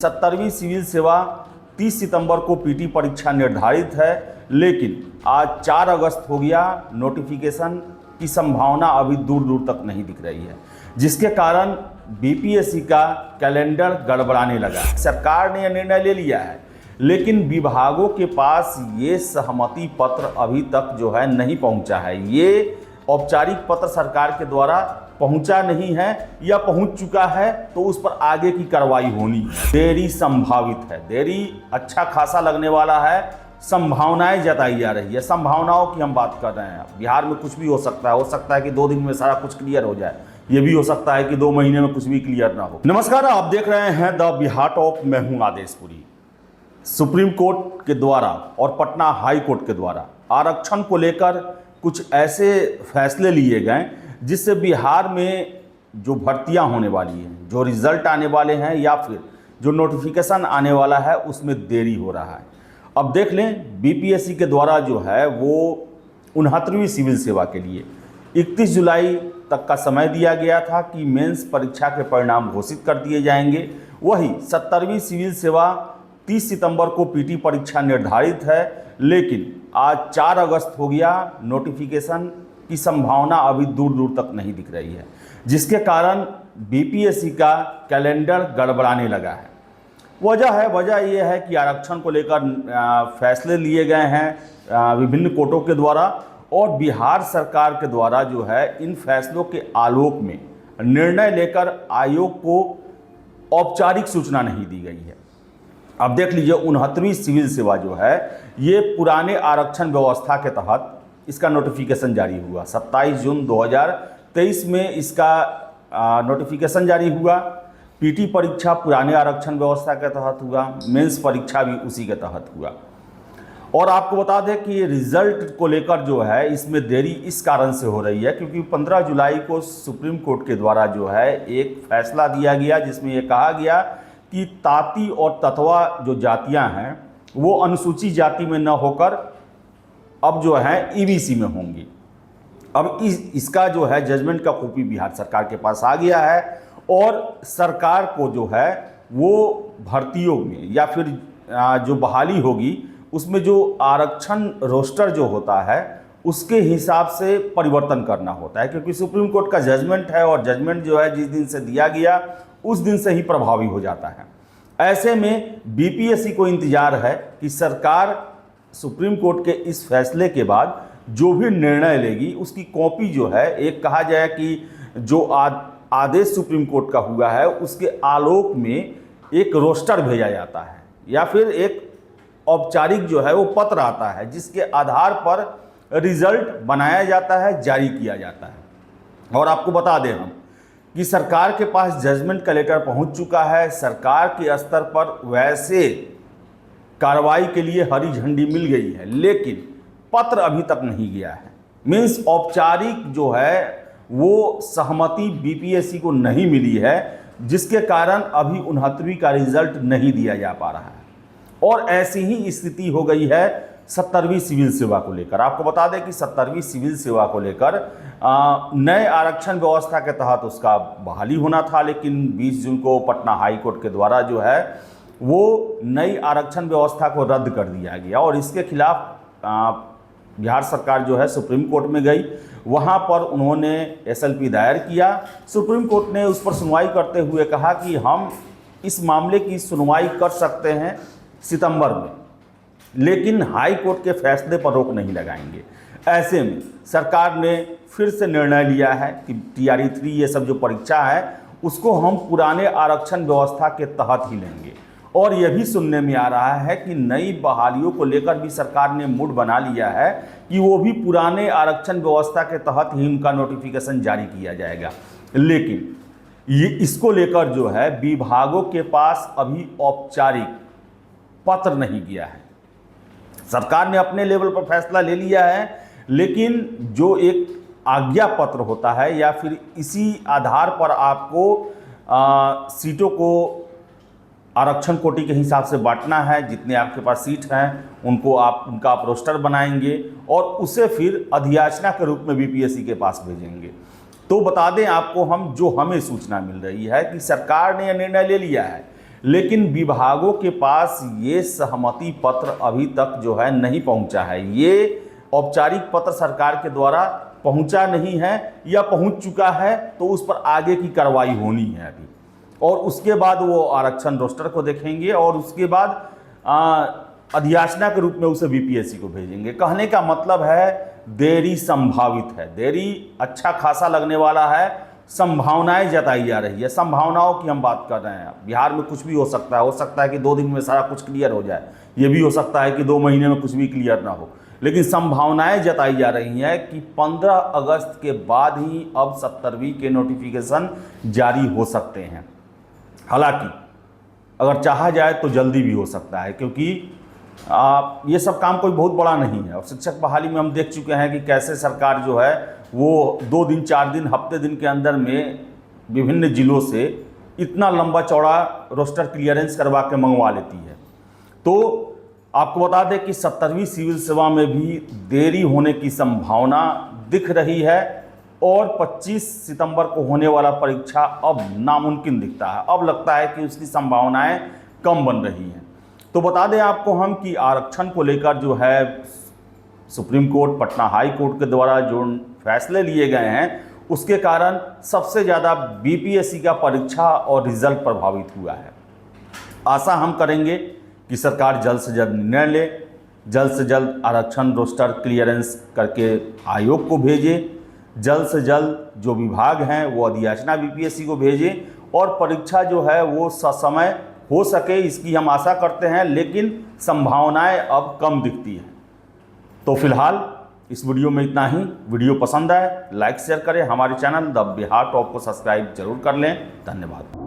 70वीं civil सेवा 30 सितंबर को PT परीक्षा निर्धारित है, लेकिन आज 4 अगस्त हो गया। नोटिफिकेशन की संभावना अभी दूर दूर तक नहीं दिख रही है, जिसके कारण बीपीएससी का कैलेंडर गड़बड़ाने लगा है। सरकार ने यह निर्णय ले लिया है, लेकिन विभागों के पास ये सहमति पत्र अभी तक जो है नहीं पहुंचा है। ये औपचारिक पत्र सरकार के द्वारा पहुंचा नहीं है या पहुंच चुका है तो उस पर आगे की कार्रवाई होनी है। देरी संभावित है, देरी अच्छा खासा लगने वाला है। संभावनाएं जताई जा रही है, संभावनाओं की हम बात कर रहे हैं। बिहार में कुछ भी हो सकता है कि 2 दिन में सारा कुछ क्लियर हो जाए। ये भी हो सकता है कि 2 महीने में कुछ भी क्लियर ना हो। नमस्कार, आप देख रहे हैं द बिहार टॉप। मैं हूं आदेशपुरी। सुप्रीम कोर्ट के द्वारा और पटना हाई कोर्ट के द्वारा आरक्षण को लेकर कुछ ऐसे फैसले लिए गए जिससे बिहार में जो भर्तियां होने वाली हैं, जो रिजल्ट आने वाले हैं या फिर जो नोटिफिकेशन आने वाला है, उसमें देरी हो रहा है। अब देख लें, बीपीएससी के द्वारा जो है वो 69वीं सिविल सेवा के लिए 31 जुलाई तक का समय दिया गया था कि मेंस परीक्षा के परिणाम घोषित कर दिए जाएंगे। वही 70वीं सिविल सेवा 30 सितंबर को पीटी परीक्षा निर्धारित है, लेकिन आज 4 अगस्त हो गया। नोटिफिकेशन की संभावना अभी दूर दूर तक नहीं दिख रही है, जिसके कारण बीपीएससी का कैलेंडर गड़बड़ाने लगा है। वजह यह है कि आरक्षण को लेकर फैसले लिए गए हैं विभिन्न कोर्टों के द्वारा, और बिहार सरकार के द्वारा जो है इन फैसलों के आलोक में निर्णय लेकर आयोग को औपचारिक सूचना नहीं दी गई है। अब देख लीजिए, 69वीं सिविल सेवा जो है ये पुराने आरक्षण व्यवस्था के तहत इसका नोटिफिकेशन जारी हुआ। 27 जून 2023 में इसका नोटिफिकेशन जारी हुआ। पीटी परीक्षा पुराने आरक्षण व्यवस्था के तहत हुआ, मेंस परीक्षा भी उसी के तहत हुआ। और आपको बता दें कि रिजल्ट को लेकर जो है इसमें देरी इस कारण से हो रही है क्योंकि 15 जुलाई को सुप्रीम कोर्ट के द्वारा जो है एक फैसला दिया गया, जिसमें यह कहा गया कि ताती और ततवा जो जातियां हैं वो अनुसूचित जाति में न होकर अब जो है ईबीसी में होंगी। अब इसका जो है जजमेंट का कॉपी बिहार सरकार के पास आ गया है, और सरकार को जो है वो भर्तियों में या फिर जो बहाली होगी उसमें जो आरक्षण रोस्टर जो होता है उसके हिसाब से परिवर्तन करना होता है, क्योंकि सुप्रीम कोर्ट का जजमेंट है और जजमेंट जो है जिस दिन से दिया गया उस दिन से ही प्रभावी हो जाता है। ऐसे में बीपीएससी को इंतजार है कि सरकार सुप्रीम कोर्ट के इस फैसले के बाद जो भी निर्णय लेगी उसकी कॉपी जो है, एक कहा जाए कि जो आदेश सुप्रीम कोर्ट का हुआ है उसके आलोक में एक रोस्टर भेजा जाता है या फिर एक औपचारिक जो है वो पत्र आता है, जिसके आधार पर रिजल्ट बनाया जाता है, जारी किया जाता है। और आपको बता दें हम कि सरकार के पास जजमेंट का लेटर पहुंच चुका है। सरकार के स्तर पर वैसे कार्रवाई के लिए हरी झंडी मिल गई है, लेकिन पत्र अभी तक नहीं गया है। मीन्स औपचारिक जो है वो सहमति बीपीएससी को नहीं मिली है, जिसके कारण अभी 69वीं का रिजल्ट नहीं दिया जा पा रहा है। और ऐसी ही स्थिति हो गई है 70वीं सिविल सेवा को लेकर। आपको बता दें कि 70वीं सिविल सेवा को लेकर नए आरक्षण व्यवस्था के तहत उसका बहाली होना था, लेकिन 20 जून को पटना हाई कोर्ट के द्वारा जो है वो नई आरक्षण व्यवस्था को रद्द कर दिया गया, और इसके खिलाफ बिहार सरकार जो है सुप्रीम कोर्ट में गई। वहाँ पर उन्होंने एसएलपी दायर किया। सुप्रीम कोर्ट ने उस पर सुनवाई करते हुए कहा कि हम इस मामले की सुनवाई कर सकते हैं सितंबर में, लेकिन हाई कोर्ट के फैसले पर रोक नहीं लगाएंगे। ऐसे में सरकार ने फिर से निर्णय लिया है कि TRE 3 ये सब जो परीक्षा है उसको हम पुराने आरक्षण व्यवस्था के तहत ही लेंगे। और यह भी सुनने में आ रहा है कि नई बहालियों को लेकर भी सरकार ने मूड बना लिया है कि वो भी पुराने आरक्षण व्यवस्था के तहत ही उनका नोटिफिकेशन जारी किया जाएगा। लेकिन ये इसको लेकर जो है विभागों के पास अभी औपचारिक पत्र नहीं गया है। सरकार ने अपने लेवल पर फैसला ले लिया है, लेकिन जो एक आज्ञा पत्र होता है या फिर इसी आधार पर आपको सीटों को आरक्षण कोटि के हिसाब से बांटना है, जितने आपके पास सीट हैं उनको उनका आप रोस्टर बनाएंगे और उसे फिर अधियाचना के रूप में बीपीएससी के पास भेजेंगे। तो बता दें आपको हम, जो हमें सूचना मिल रही है कि सरकार ने यह निर्णय ले लिया है, लेकिन विभागों के पास ये सहमति पत्र अभी तक जो है नहीं पहुंचा है। ये औपचारिक पत्र सरकार के द्वारा पहुंचा नहीं है या पहुंच चुका है तो उस पर आगे की कार्रवाई होनी है अभी, और उसके बाद वो आरक्षण रोस्टर को देखेंगे और उसके बाद अधियाचना के रूप में उसे बीपीएससी को भेजेंगे। कहने का मतलब है देरी संभावित है, देरी अच्छा खासा लगने वाला है, संभावनाएं जताई जा रही है। संभावनाओं की हम बात कर रहे हैं। बिहार में कुछ भी हो सकता है कि 2 दिन में सारा कुछ क्लियर हो जाए, ये भी हो सकता है कि 2 महीने में कुछ भी क्लियर ना हो, लेकिन संभावनाएं जताई जा रही हैं कि 15 अगस्त के बाद ही अब 70वीं के नोटिफिकेशन जारी हो सकते हैं। हालांकि अगर चाहा जाए तो जल्दी भी हो सकता है, क्योंकि ये सब काम कोई बहुत बड़ा नहीं है। और शिक्षक बहाली में हम देख चुके हैं कि कैसे सरकार जो है वो 2 दिन 4 दिन हफ्ते दिन के अंदर में विभिन्न जिलों से इतना लंबा चौड़ा रोस्टर क्लियरेंस करवा के मंगवा लेती है। तो आपको बता दें कि 70वीं सिविल सेवा में भी देरी होने की संभावना दिख रही है और 25 सितंबर को होने वाला परीक्षा अब नामुमकिन दिखता है। अब लगता है कि उसकी संभावनाएं कम बन रही हैं। तो बता दें आपको हम कि आरक्षण को लेकर जो है supreme court, Patna high court के द्वारा जो फैसले लिए गए हैं उसके कारण सबसे ज़्यादा बीपीएससी का परीक्षा और रिजल्ट प्रभावित हुआ है। आशा हम करेंगे कि सरकार जल्द से जल्द निर्णय ले, जल्द से जल्द आरक्षण रोस्टर क्लियरेंस करके आयोग को भेजे, जल्द से जल्द जो विभाग हैं वो अधियाचना बीपीएससी को भेजे और परीक्षा जो है वो ससमय हो सके, इसकी हम आशा करते हैं। लेकिन संभावनाएं अब कम दिखती हैं। तो फिलहाल इस वीडियो में इतना ही। वीडियो पसंद आए लाइक शेयर करें, हमारे चैनल द बिहार टॉप को सब्सक्राइब जरूर कर लें। धन्यवाद।